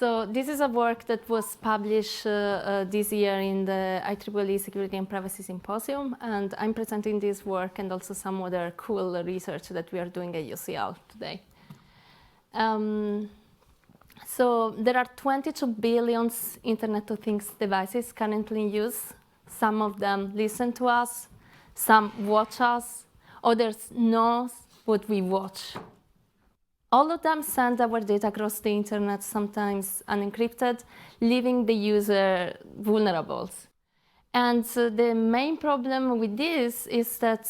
So this is a work that was published this year in the IEEE Security and Privacy Symposium, and I'm presenting this work and also some other cool research that we are doing at UCL today. So there are 22 billion Internet of Things devices currently in use. Some of them listen to us, some watch us, others know what we watch. All of them send our data across the internet, sometimes unencrypted, leaving the user vulnerable. And the main problem with this is that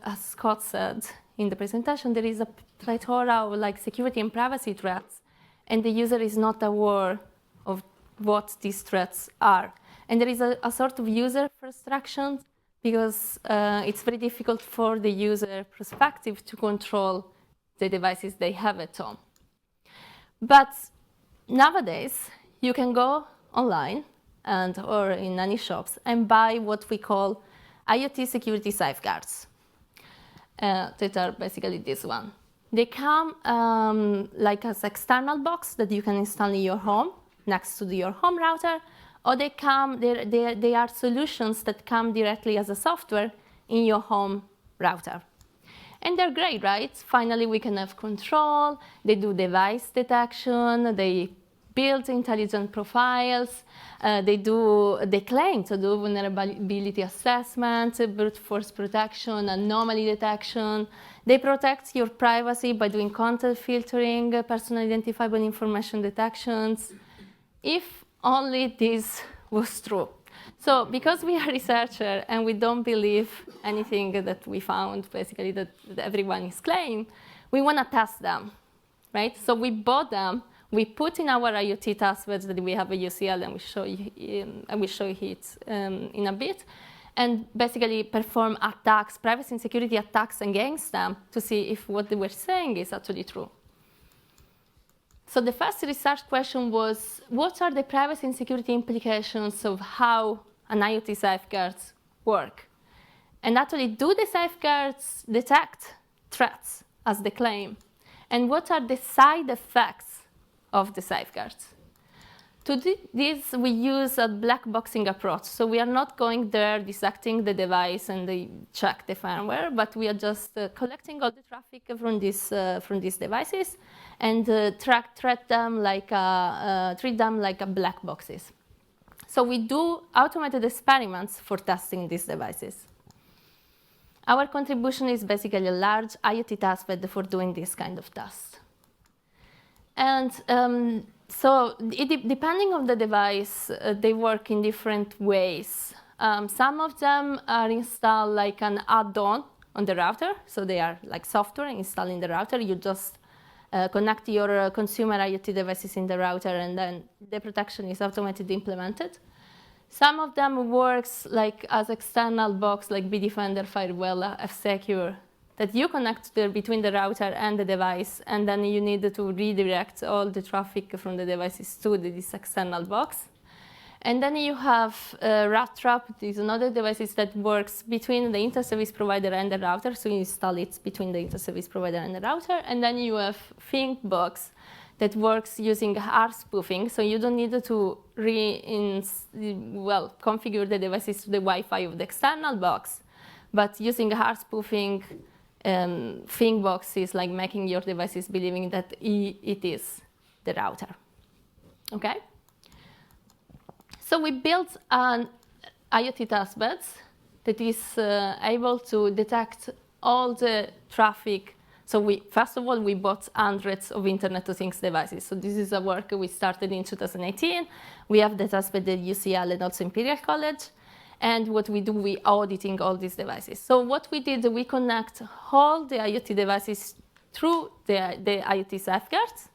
as Scott said in the presentation, there is a plethora of security and privacy threats, and the user is not aware of what these threats are. And there is a sort of user frustration because it's very difficult for the user perspective to control the devices they have at home. But nowadays, you can go online or in any shops and buy what we call IoT security safeguards that are basically this one. They come like as external box that you can install in your home next to your home router, or they are solutions that come directly as a software in your home router. And they're great, right? Finally, we can have control. They do device detection. They build intelligent profiles. They claim to do vulnerability assessment, brute force protection, anomaly detection. They protect your privacy by doing content filtering, personal identifiable information detections. If only this was true. So because we are researchers and we don't believe anything that we found, basically that everyone is claiming, we want to test them, right? So we bought them. We put in our IoT testbeds that we have at UCL, and we show it in a bit, and basically perform attacks, privacy and security attacks against them to see if what they were saying is actually true. So the first research question was, what are the privacy and security implications of how an IoT safeguards work? And actually, do the safeguards detect threats as they claim? And what are the side effects of the safeguards? To do this, we use a black boxing approach. So we are not going there dissecting the device and they check the firmware, but we are just collecting all the traffic from these devices and treat them like black boxes. So we do automated experiments for testing these devices. Our contribution is basically a large IoT testbed for doing this kind of test. And so depending on the device, they work in different ways. Some of them are installed like an add-on on the router. So they are like software installed in the router. You just connect your consumer IoT devices in the router, and then the protection is automatically implemented. Some of them works like as external box, like Bitdefender, Firewall, F-Secure, that you connect between the router and the device, and then you need to redirect all the traffic from the devices to this external box. And then you have Rat Trap. This is another device that works between the inter-service provider and the router, so you install it between the inter-service provider and the router. And then you have ThinkBox that works using R spoofing, so you don't need to configure the devices to the Wi-Fi of the external box, but using R spoofing, ThinkBox is like making your devices believing that it is the router. Okay? So we built an IoT testbed that is able to detect all the traffic. So first of all, we bought hundreds of Internet of Things devices. So this is a work we started in 2018. We have the testbed at UCL and also Imperial College. And what we do, we auditing all these devices. So what we did, we connect all the IoT devices through the IoT safeguards.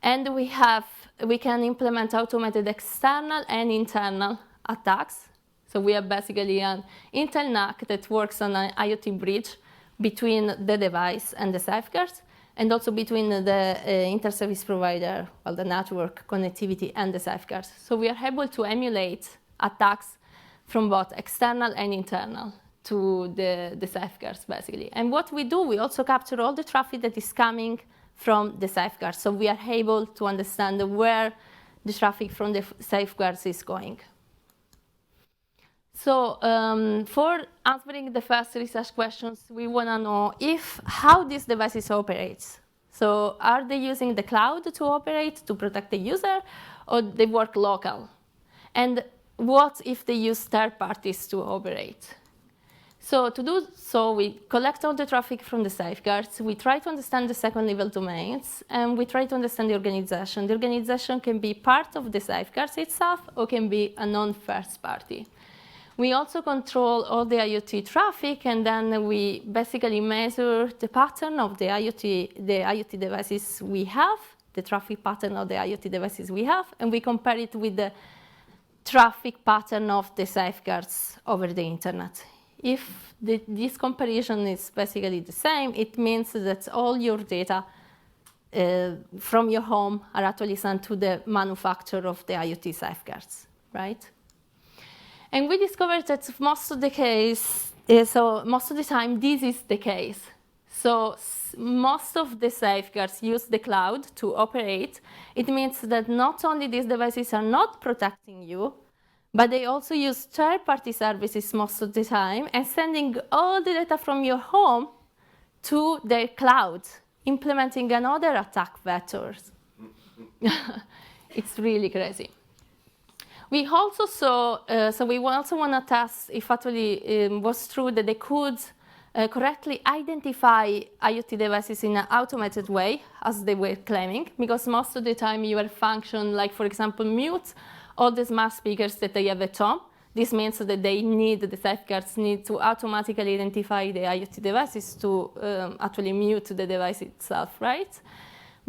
And we can implement automated external and internal attacks. So we have basically an Intel NAC that works on an IoT bridge between the device and the safeguards, and also between the inter-service provider, the network connectivity, and the safeguards. So we are able to emulate attacks from both external and internal to the safeguards, basically. And what we do, we also capture all the traffic that is coming from the safeguards. So we are able to understand where the traffic from the safeguards is going. So for answering the first research questions, we want to know how these devices operate. So are they using the cloud to operate, to protect the user, or they work local? And what if they use third parties to operate? So to do so, we collect all the traffic from the safeguards, we try to understand the second-level domains, and we try to understand the organization. The organization can be part of the safeguards itself, or can be a non-first party. We also control all the IoT traffic, and then we basically measure the pattern of the IoT devices we have, the traffic pattern of the IoT devices we have, and we compare it with the traffic pattern of the safeguards over the internet. If this comparison is basically the same, it means that all your data from your home are actually sent to the manufacturer of the IoT safeguards, right? And we discovered that most of the time, this is the case. So most of the safeguards use the cloud to operate. It means that not only these devices are not protecting you, but they also use third-party services most of the time and sending all the data from your home to their cloud, implementing another attack vectors. It's really crazy. We also saw, we also want to test if actually it was true that they could correctly identify IoT devices in an automated way, as they were claiming, because most of the time you have function like, for example, mute all the smart speakers that they have at home. This means that the safeguards need to automatically identify the IoT devices to actually mute the device itself, right?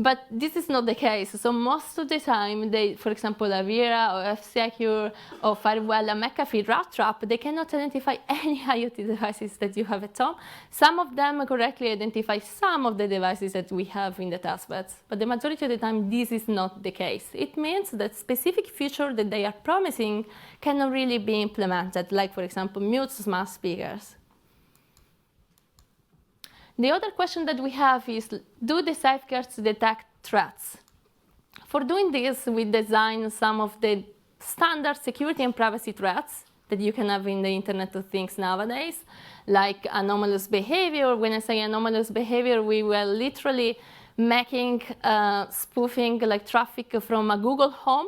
But this is not the case. So most of the time, for example, Avira or F-Secure or Firewall and McAfee rat trap, they cannot identify any IoT devices that you have at home. Some of them correctly identify some of the devices that we have in the testbeds. But the majority of the time, this is not the case. It means that specific features that they are promising cannot really be implemented, like, for example, mute smart speakers. The other question that we have is, do the safeguards detect threats? For doing this, we designed some of the standard security and privacy threats that you can have in the Internet of Things nowadays, like anomalous behavior. When I say anomalous behavior, we were literally making spoofing like traffic from a Google Home,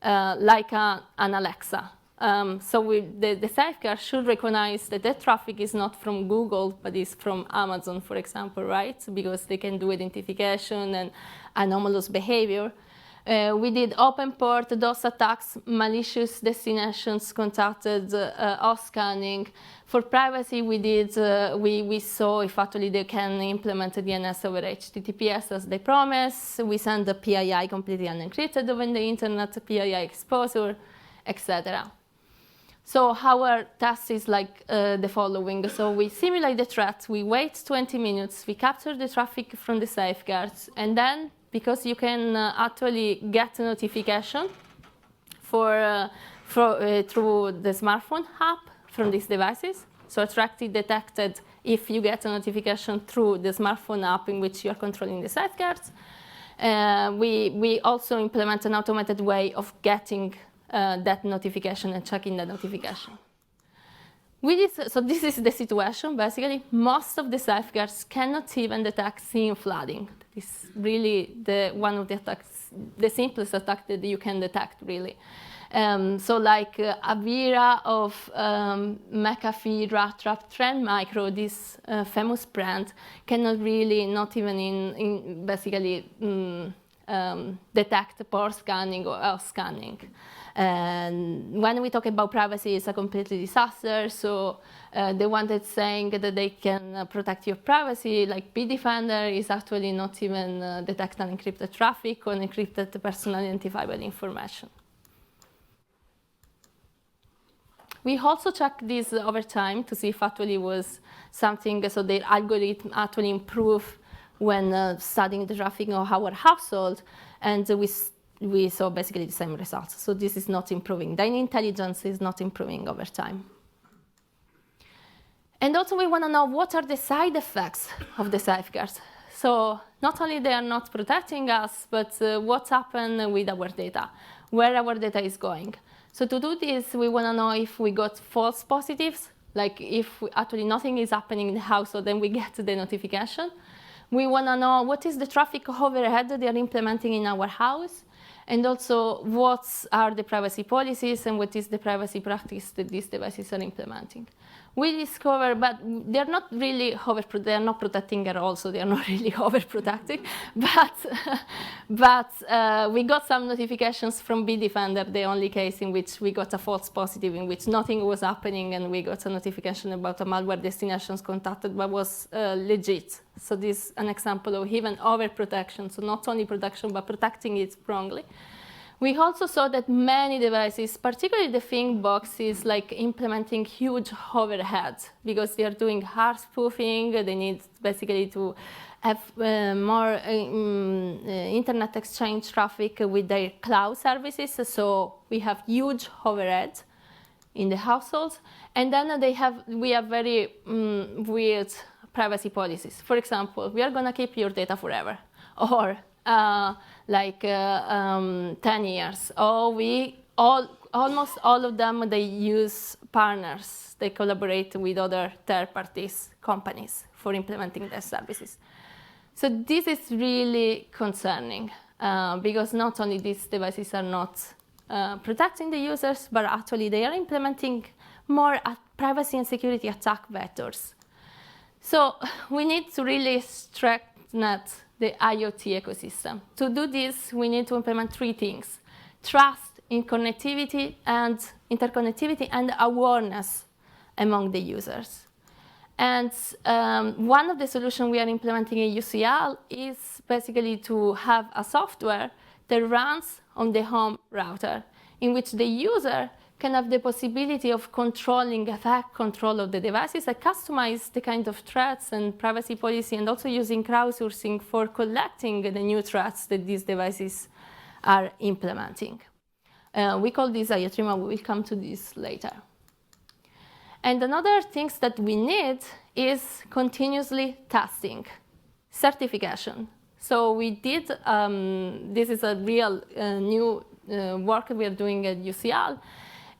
like an Alexa. The safeguard should recognize that that traffic is not from Google, but is from Amazon, for example, right? Because they can do identification and anomalous behavior. We did open port, DOS attacks, malicious destinations contacted, auth scanning. For privacy, we saw if actually they can implement DNS over HTTPS as they promise. We send the PII completely unencrypted over the internet, PII exposure, etc. So our test is like the following. So we simulate the threat, we wait 20 minutes, we capture the traffic from the safeguards, and then, because you can actually get a notification through the smartphone app from these devices. So Attractive detected if you get a notification through the smartphone app in which you are controlling the safeguards. We also implement an automated way of getting that notification and checking the notification. So this is the situation, basically. Most of the safeguards cannot even detect scene flooding. That is really one of the attacks, the simplest attack that you can detect, really. So like Avira of McAfee, Rat Trap, Trend Micro, this famous brand, cannot really, not even basically detect port scanning or auth scanning. And when we talk about privacy, it's a completely disaster. So the one that's saying that they can protect your privacy, like Bitdefender, is actually not even detect unencrypted traffic or unencrypted personal identifiable information. We also checked this over time to see if actually was something, so the algorithm actually improve when studying the traffic of our household, and we saw basically the same results. So this is not improving. The intelligence is not improving over time. And also we want to know what are the side effects of the safeguards. So not only they are not protecting us, but what's happened with our data, where our data is going. So to do this, we want to know if we got false positives, like if actually nothing is happening in the house, so then we get the notification. We want to know what is the traffic overhead that they are implementing in our house, and also what are the privacy policies and what is the privacy practice that these devices are implementing. We discover, but they're not really they're not protecting at all, so they're not really overprotecting. But we got some notifications from Bitdefender, the only case in which we got a false positive, in which nothing was happening, and we got a notification about a malware destinations contacted, but was legit. So this is an example of even overprotection, so not only protection, but protecting it wrongly. We also saw that many devices, particularly the Think box, is like implementing huge overhead because they are doing hard spoofing. They need basically to have more internet exchange traffic with their cloud services. So we have huge overhead in the households. And then we have very weird privacy policies. For example, we are going to keep your data forever. Or 10 years. Almost all of them, they use partners. They collaborate with other third parties, companies, for implementing their services. So this is really concerning because not only these devices are not protecting the users, but actually they are implementing more privacy and security attack vectors. So we need to really strengthen the IoT ecosystem. To do this, we need to implement three things: trust in connectivity and interconnectivity and awareness among the users. And one of the solutions we are implementing in UCL is basically to have a software that runs on the home router, in which the user can have the possibility of controlling, effect control of the devices, and customize the kind of threats and privacy policy, and also using crowdsourcing for collecting the new threats that these devices are implementing. We call this IoT, but we will come to this later. And another thing that we need is continuously testing, certification. So we did, this is a real new work we are doing at UCL,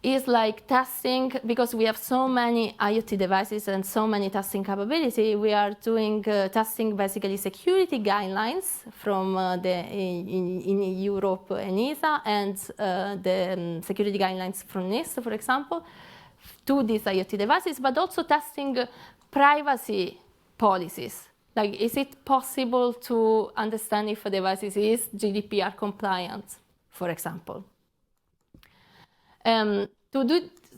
is like testing, because we have so many IoT devices and so many testing capability. We are doing testing basically security guidelines from in Europe, ENISA, and the security guidelines from NIST, for example, to these IoT devices, but also testing privacy policies. Like, is it possible to understand if a device is GDPR compliant, for example? To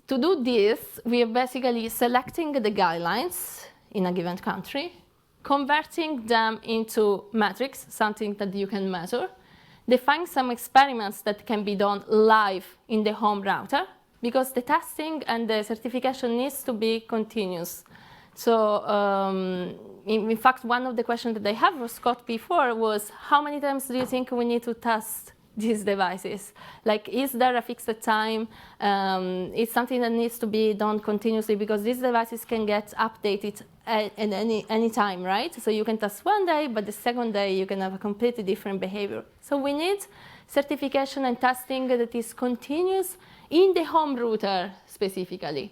do this, we are basically selecting the guidelines in a given country, converting them into metrics, something that you can measure, define some experiments that can be done live in the home router, because the testing and the certification needs to be continuous. So in fact, one of the questions that I have for Scott before was, how many times do you think we need to test these devices? Like, is there a fixed time? It's something that needs to be done continuously, because these devices can get updated at any time, right? So you can test one day, but the second day you can have a completely different behavior. So we need certification and testing that is continuous in the home router specifically.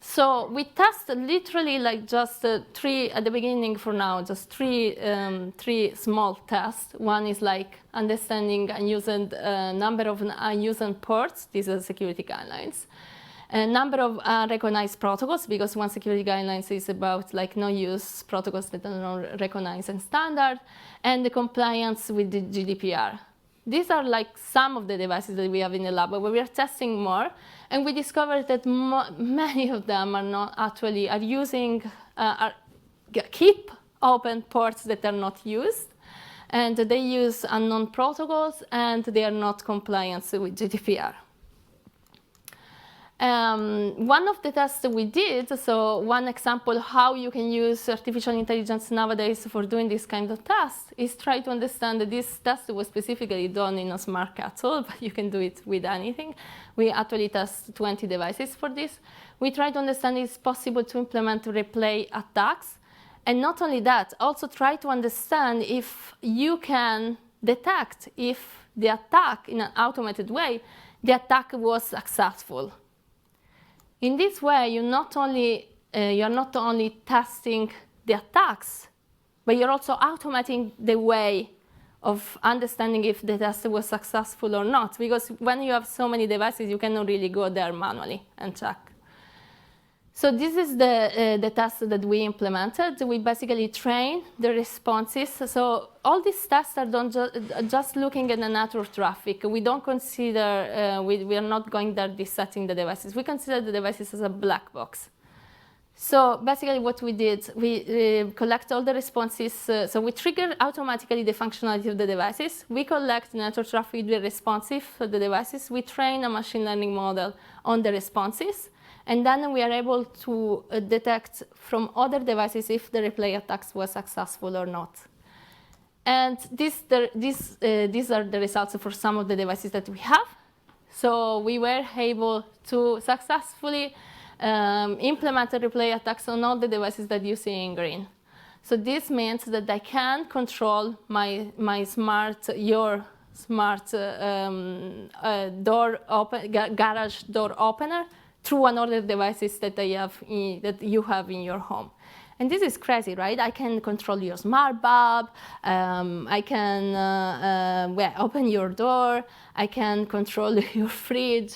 So we test literally like just three at the beginning for now, just three small tests. One is like understanding unused number of unused ports. These are security guidelines. A number of recognized protocols, because one security guidelines is about like no-use protocols that are not recognized and standard, and the compliance with the GDPR. These are like some of the devices that we have in the lab, but we are testing more, and we discovered that many of them are not actually keep open ports that are not used, and they use unknown protocols, and they are not compliant with GDPR. One of the tests that we did, so one example how you can use artificial intelligence nowadays for doing this kind of test, is try to understand that this test was specifically done in a smart capsule, but you can do it with anything. We actually test 20 devices for this. We try to understand if it's possible to implement replay attacks. And not only that, also try to understand if you can detect if the attack, in an automated way, the attack was successful. In this way, you're not only testing the attacks, but you're also automating the way of understanding if the test was successful or not. Because when you have so many devices, you cannot really go there manually and check. So this is the test that we implemented. We basically train the responses. So all these tests are done just looking at the network traffic. We don't consider, we are not going there resetting the devices. We consider the devices as a black box. So basically what we did, we collect all the responses. So we trigger automatically the functionality of the devices. We collect network traffic with responsive for the devices. We train a machine learning model on the responses. And then we are able to detect from other devices if the replay attacks were successful or not. And these are the results for some of the devices that we have. So we were able to successfully implement the replay attacks on all the devices that you see in green. So this means that I can control your smart garage door opener through one of the devices that that you have in your home. And this is crazy, right? I can control your smart bulb. I can open your door. I can control your fridge,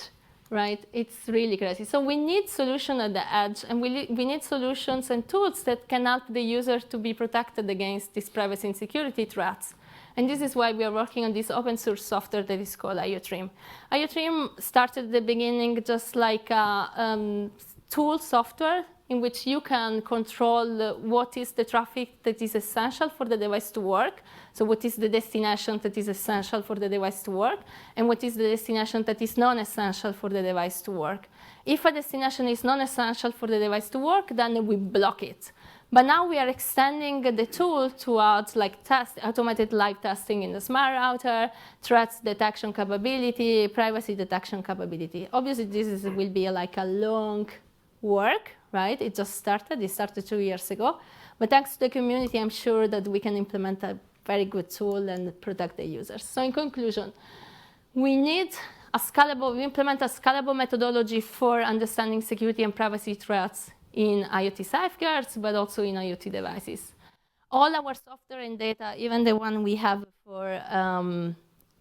right? It's really crazy. So we need solutions at the edge, and we need solutions and tools that can help the user to be protected against these privacy and security threats. And this is why we are working on this open source software that is called IoTrim. IoTrim started at the beginning just like a tool software in which you can control what is the traffic that is essential for the device to work. So what is the destination that is essential for the device to work, and what is the destination that is non-essential for the device to work. If a destination is non-essential for the device to work, then we block it. But now we are extending the tool to add like automated live testing in the smart router, threats detection capability, privacy detection capability. Obviously, this will be like a long work, right? It just started. It started 2 years ago. But thanks to the community, I'm sure that we can implement a very good tool and protect the users. So in conclusion, we implement a scalable methodology for understanding security and privacy threats in IoT safeguards, but also in IoT devices. All our software and data, even the one we have for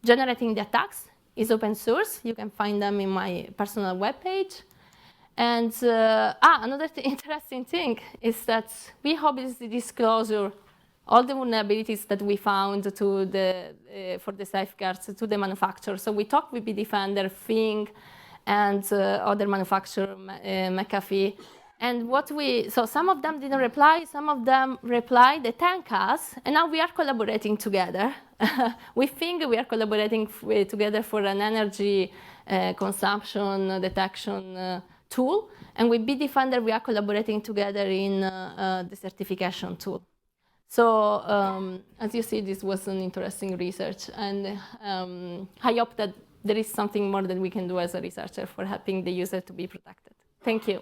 generating the attacks, is open source. You can find them in my personal webpage. And another interesting thing is that we obviously disclosure all the vulnerabilities that we found to for the safeguards to the manufacturer. So we talked with Bitdefender, Fing, and other manufacturer, McAfee. And so some of them didn't reply, some of them replied, they thank us, and now we are collaborating together. We think we are collaborating together for an energy consumption detection tool, and with Bitdefender we are collaborating together in the certification tool. So as you see, this was an interesting research, and I hope that there is something more that we can do as a researcher for helping the user to be protected. Thank you.